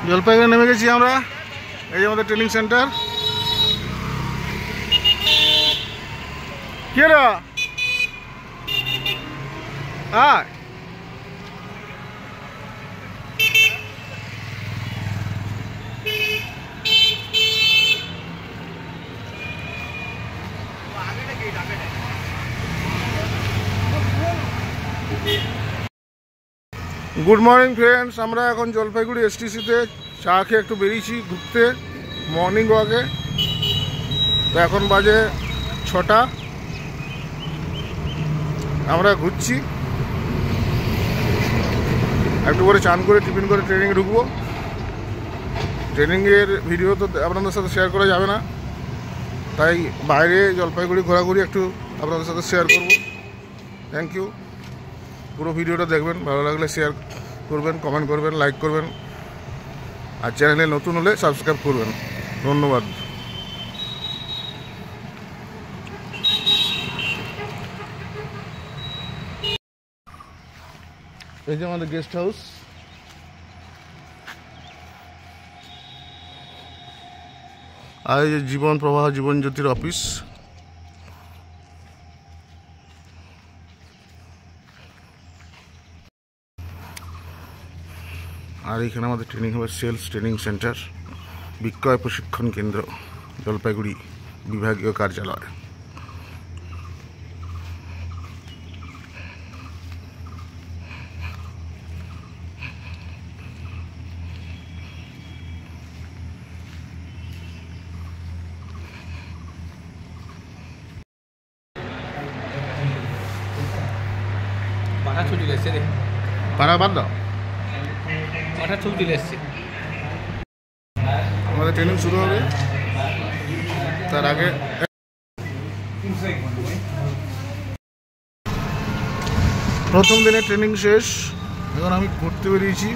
জলপাইগুড়ি নেমে গেছি আমরা। এই আমাদের ট্রেনিং সেন্টার। কে রা আয় গুড মর্নিং ফ্রেন্ডস, আমরা এখন জলপাইগুড়ি এসটিসিতে চা খেয়ে একটু বেরিয়েছি ঘুরতে, মর্নিং ওয়াকে। তো এখন বাজে 6টা, আমরা ঘুরছি। একটু করে চান করে টিফিন করে ট্রেনিংয়ে ঢুকবো। ট্রেনিংয়ের ভিডিও তো আপনাদের সাথে শেয়ার করা যাবে না, তাই বাইরে জলপাইগুড়ি ঘোরাঘুরি একটু আপনাদের সাথে শেয়ার করব। Thank you. পুরো ভিডিওটা দেখবেন, ভালো লাগলে শেয়ার করবেন, কমেন্ট করবেন, লাইক করবেন, আর চ্যানেলে নতুন হলে সাবস্ক্রাইব করবেন। ধন্যবাদ। এই যে আমাদের গেস্ট হাউস। আর এই যে জীবন প্রবাহ জীবন জ্যোতির অফিস। আর এখানে আমাদের ট্রেনিং হবে সেলস ট্রেনিং সেন্টার, বিক্রয় প্রশিক্ষণ কেন্দ্র, জলপাইগুড়ি বিভাগীয় কার্যালয়। পাঠা ছুটি লেগেছে রে, পাড়া বাদ দাও। পাঠা ছুটি লেগেছে। আমাদের ট্রেনিং শুরু হবে, তার আগে প্রথম দিনের ট্রেনিং শেষ। এখন আমি ঘুরতে বেরিয়েছি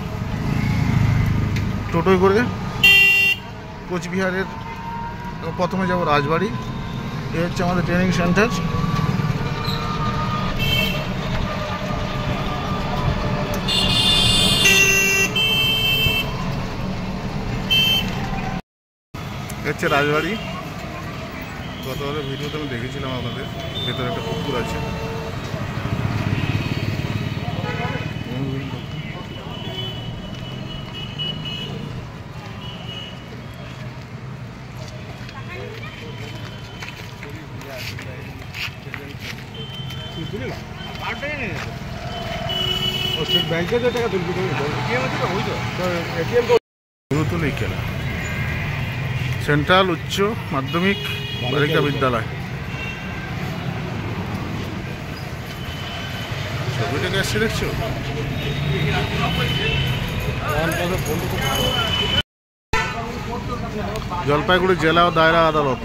টোটোয় করে কোচবিহারের। প্রথমে যাব রাজবাড়ি। এ হচ্ছে আমাদের ট্রেনিং সেন্টার। হচ্ছে রাজবাড়ি। গতবারের ভিডিওতে আমি দেখেছিলাম আপনাদের, ভেতরে একটা পুকুর আছে। কেনা সেন্ট্রাল উচ্চ মাধ্যমিক বালিকা বিদ্যালয়। ছবিটাকে এসে দেখছো? জলপাইগুড়ি জেলা ও দায়রা আদালত।